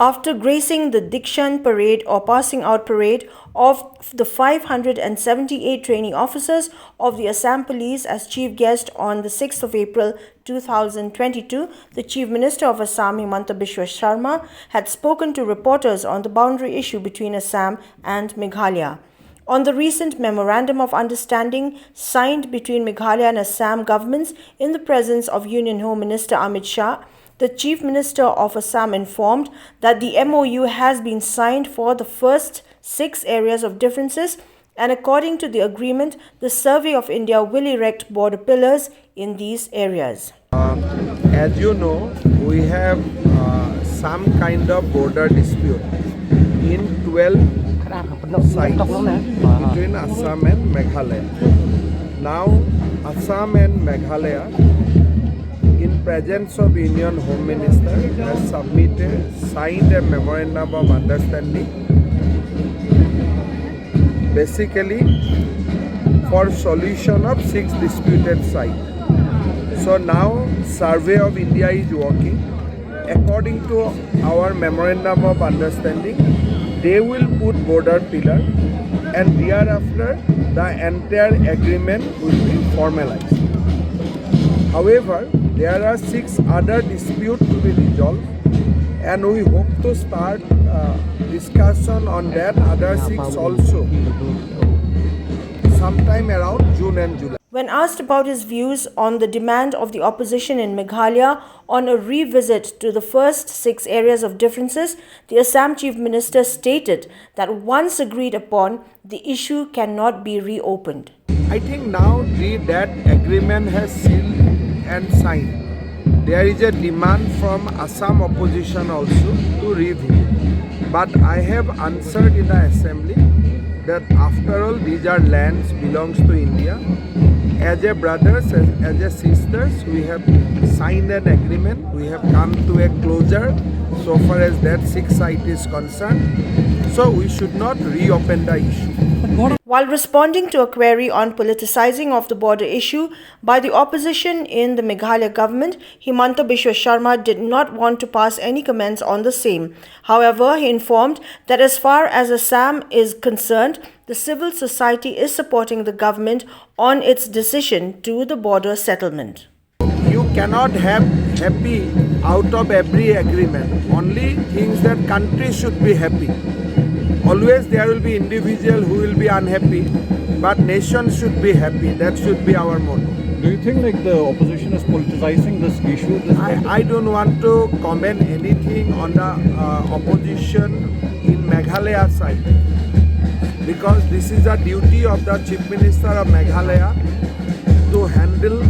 After gracing the DIKSHANT parade or passing out parade of the 578 trainee officers of the Assam Police as chief guest on the 6th of April 2022, the Chief Minister of Assam, HIMANTA Sharma, had spoken to reporters on the boundary issue between Assam and Meghalaya. On the recent Memorandum of Understanding signed between Meghalaya and Assam governments in the presence of Union Home Minister Amit Shah, the Chief Minister of Assam informed that the MoU has been signed for the first 6 areas of differences, and according to the agreement, the Survey of India will erect border pillars in these areas. As you know, we have some kind of border dispute in 12 sites between Assam and Meghalaya. Now, Assam and Meghalaya, in presence of Union Home Minister, has signed a memorandum of understanding, basically for solution of 6 disputed sites. So now Survey of India is working. According to our memorandum of understanding, they will put border pillar, and thereafter the entire agreement will be formalized. However, there are 6 other disputes to be resolved, and we hope to start discussion on that other 6 also sometime around June and July. When asked about his views on the demand of the opposition in Meghalaya on a revisit to the first 6 areas of differences, the Assam Chief Minister stated that once agreed upon, the issue cannot be reopened. I think now that agreement has sealed and signed, there is a demand from Assam opposition also to review. But I have answered in the assembly that after all these are lands belongs to India. As a brothers, as a sisters, we have signed an agreement. We have come to a closure so far as that 6 site is concerned. So we should not reopen the issue. While responding to a query on politicizing of the border issue by the opposition in the Meghalaya government, HIMANTA Sharma did not want to pass any comments on the same. However, he informed that as far as Assam is concerned, the civil society is supporting the government on its decision to the border settlement. You cannot have happy out of every agreement. Only things that country should be happy. Always there will be individual who will be unhappy, but nation should be happy. That should be our motto. Do you think like the opposition is politicizing this issue? I don't want to comment anything on the opposition in Meghalaya side, because this is a duty of the Chief Minister of Meghalaya to handle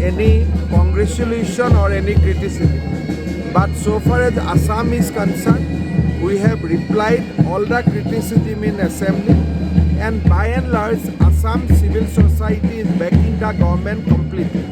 any congratulation or any criticism. But so far as Assam is concerned, we have replied all the criticism in assembly, and by and large Assam civil society is backing the government completely.